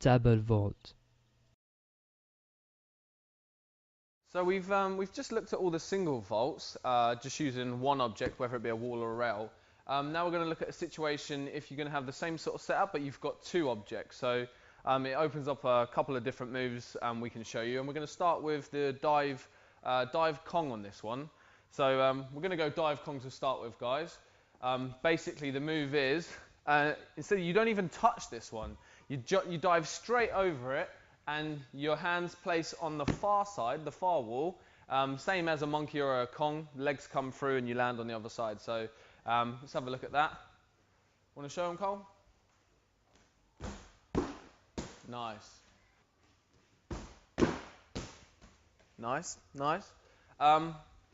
double vault. So we've just looked at all the single vaults, just using one object, whether it be a wall or a rail. Now we're going to look at a situation if you're going to have the same sort of setup, but you've got two objects. So it opens up a couple of different moves we can show you, and we're going to start with the dive Kong on this one. So we're going to go dive Kong to start with, guys. Basically, the move is instead you don't even touch this one. You dive straight over it, and your hands place on the far side, the far wall, same as a monkey or a Kong. Legs come through and you land on the other side. So let's have a look at that. Want to show them, Cole? Nice. Nice, nice.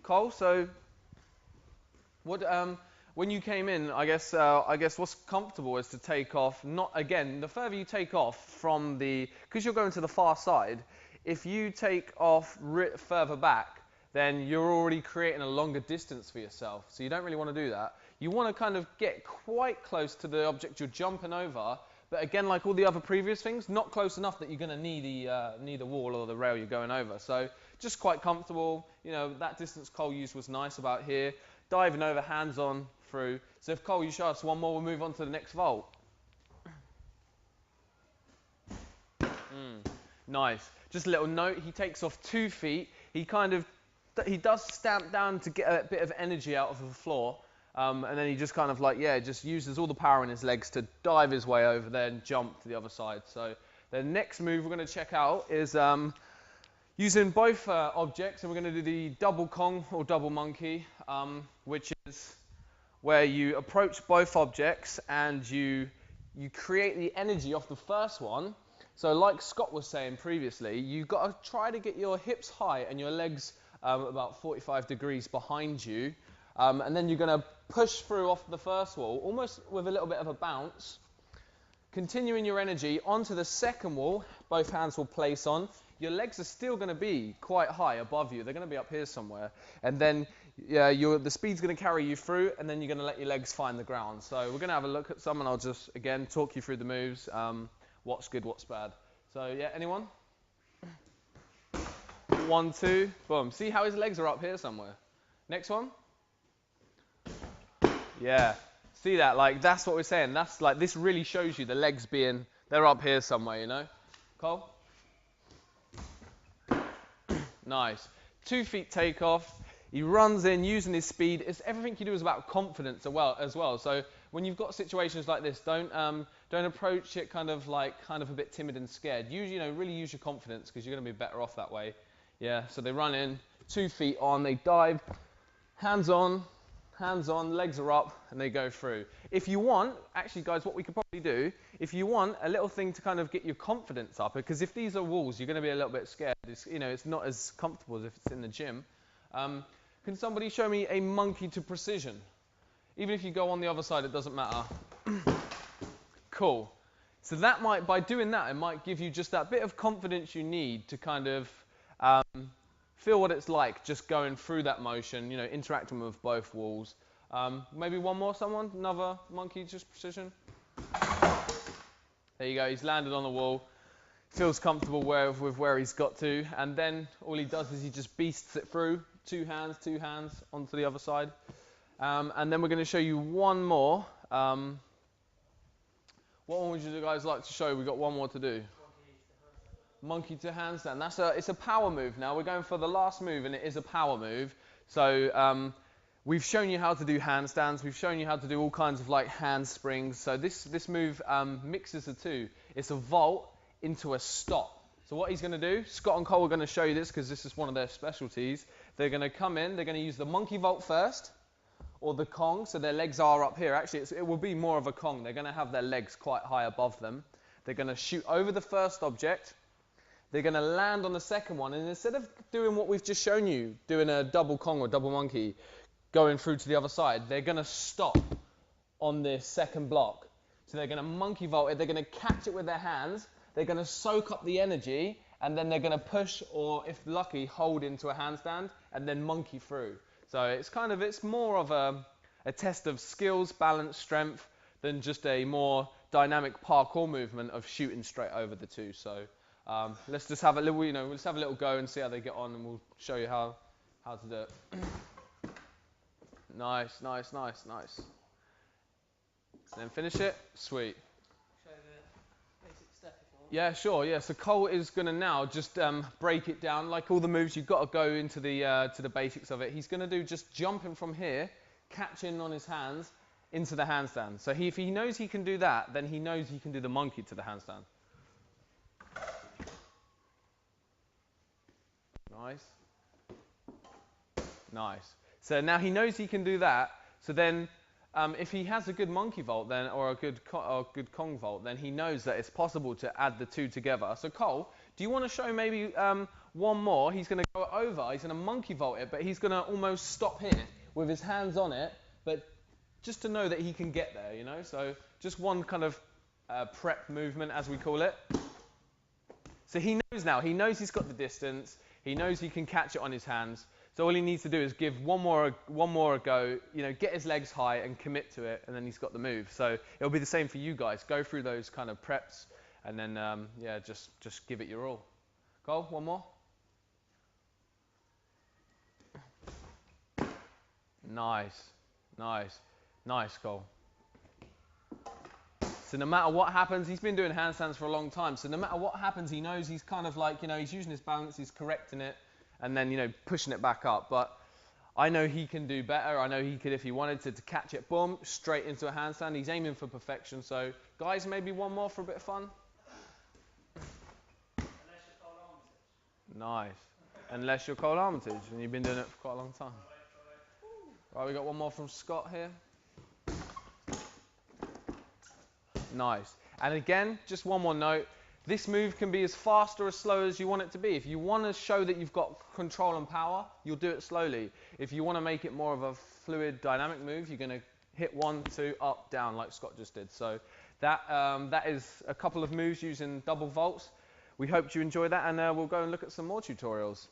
Cole, so what? When you came in, I guess what's comfortable is to take off. Not again. The further you take off from because you're going to the far side. If you take off further back, then you're already creating a longer distance for yourself. So you don't really want to do that. You want to kind of get quite close to the object you're jumping over. But again, like all the other previous things, not close enough that you're going to knee the wall or the rail you're going over. So just quite comfortable. You know, that distance Cole used was nice about here. Diving over, hands on, through. So if Cole, you show us one more, we'll move on to the next vault. Nice. Just a little note, he takes off 2 feet. He does stamp down to get a bit of energy out of the floor. And then he just kind of just uses all the power in his legs to dive his way over there and jump to the other side. So the next move we're going to check out is using both objects, and we're going to do the double Kong or double monkey, which is where you approach both objects and you create the energy off the first one. So like Scott was saying previously, you've got to try to get your hips high and your legs about 45 degrees behind you. And then you're going to push through off the first wall, almost with a little bit of a bounce. Continuing your energy onto the second wall, both hands will place on. Your legs are still going to be quite high above you. They're going to be up here somewhere. And then the speed's going to carry you through, and then you're going to let your legs find the ground. So we're going to have a look at some, and I'll just, again, talk you through the moves, what's good, what's bad. So, yeah, anyone? 1, 2, boom. See how his legs are up here somewhere? Next one? Yeah. See that? Like, that's what we're saying. That's like, this really shows you the legs they're up here somewhere, you know? Cole? Nice. 2 feet takeoff. He runs in using his speed. Everything you do is about confidence as well. So when you've got situations like this, don't approach it kind of a bit timid and scared. Really use your confidence, because you're going to be better off that way. Yeah. So they run in, 2 feet on, they dive, hands on, legs are up, and they go through. If you want, actually, guys, what we could probably do, if you want a little thing to kind of get your confidence up, because if these are walls, you're going to be a little bit scared. It's not as comfortable as if it's in the gym. Can somebody show me a monkey to precision? Even if you go on the other side, it doesn't matter. Cool. So by doing that, it might give you just that bit of confidence you need to kind of feel what it's like just going through that motion, interacting with both walls. Maybe one more, someone? Another monkey, just precision? There you go, he's landed on the wall. Feels comfortable with where he's got to. And then all he does is he just beasts it through. 2 hands, onto the other side. And then we're going to show you one more. What one would you guys like to show? We've got one more to do. Monkey to handstand. It's a power move now. We're going for the last move, and it is a power move. So we've shown you how to do handstands. We've shown you how to do all kinds of handsprings. So this move mixes the two. It's a vault into a stop. So what he's going to do, Scott and Cole are going to show you this, because this is one of their specialties. They're going to come in. They're going to use the monkey vault first, or the Kong. So their legs are up here. Actually, it will be more of a Kong. They're going to have their legs quite high above them. They're going to shoot over the first object. They're going to land on the second one, and instead of doing what we've just shown you, doing a double Kong or double monkey, going through to the other side, they're going to stop on this second block. So they're going to monkey vault it, they're going to catch it with their hands, they're going to soak up the energy, and then they're going to push, or if lucky, hold into a handstand, and then monkey through. So it's more of a test of skills, balance, strength, than just a more dynamic parkour movement of shooting straight over the two. So let's just have a little, let's have a little go and see how they get on, and we'll show you how to do it. Nice, nice, nice, nice. And then finish it. Sweet. Show the basic step if you want. Yeah, sure. Yeah. So Cole is going to now just break it down. Like all the moves, you've got to go into the basics of it. He's going to do just jumping from here, catching on his hands into the handstand. So if he knows he can do that, then he knows he can do the monkey to the handstand. Nice. Nice. So now he knows he can do that. So then if he has a good monkey vault then, or a good Kong vault, then he knows that it's possible to add the two together. So Cole, do you want to show maybe one more? He's going to go over, he's going to monkey vault it, but he's going to almost stop here with his hands on it, but just to know that he can get there, So just one kind of prep movement, as we call it. So he knows now, he knows he's got the distance, he knows he can catch it on his hands. So all he needs to do is give one more a go, get his legs high and commit to it, and then he's got the move. So it'll be the same for you guys. Go through those kind of preps, and then just give it your all. Cole, one more. Nice, nice, nice, Cole. So no matter what happens, he's been doing handstands for a long time. So no matter what happens, he knows he's kind of like, he's using his balance, he's correcting it, and then, pushing it back up. But I know he can do better. I know he could, if he wanted to catch it, boom, straight into a handstand. He's aiming for perfection. So, guys, maybe one more for a bit of fun? Unless you're Cole Armitage. Nice. Unless you're Cole Armitage, and you've been doing it for quite a long time. Right, we got one more from Scott here. Nice. And again, just one more note. This move can be as fast or as slow as you want it to be. If you want to show that you've got control and power, you'll do it slowly. If you want to make it more of a fluid, dynamic move, you're going to hit 1, 2, up, down, like Scott just did. So that is a couple of moves using double vaults. We hope you enjoy that, and we'll go and look at some more tutorials.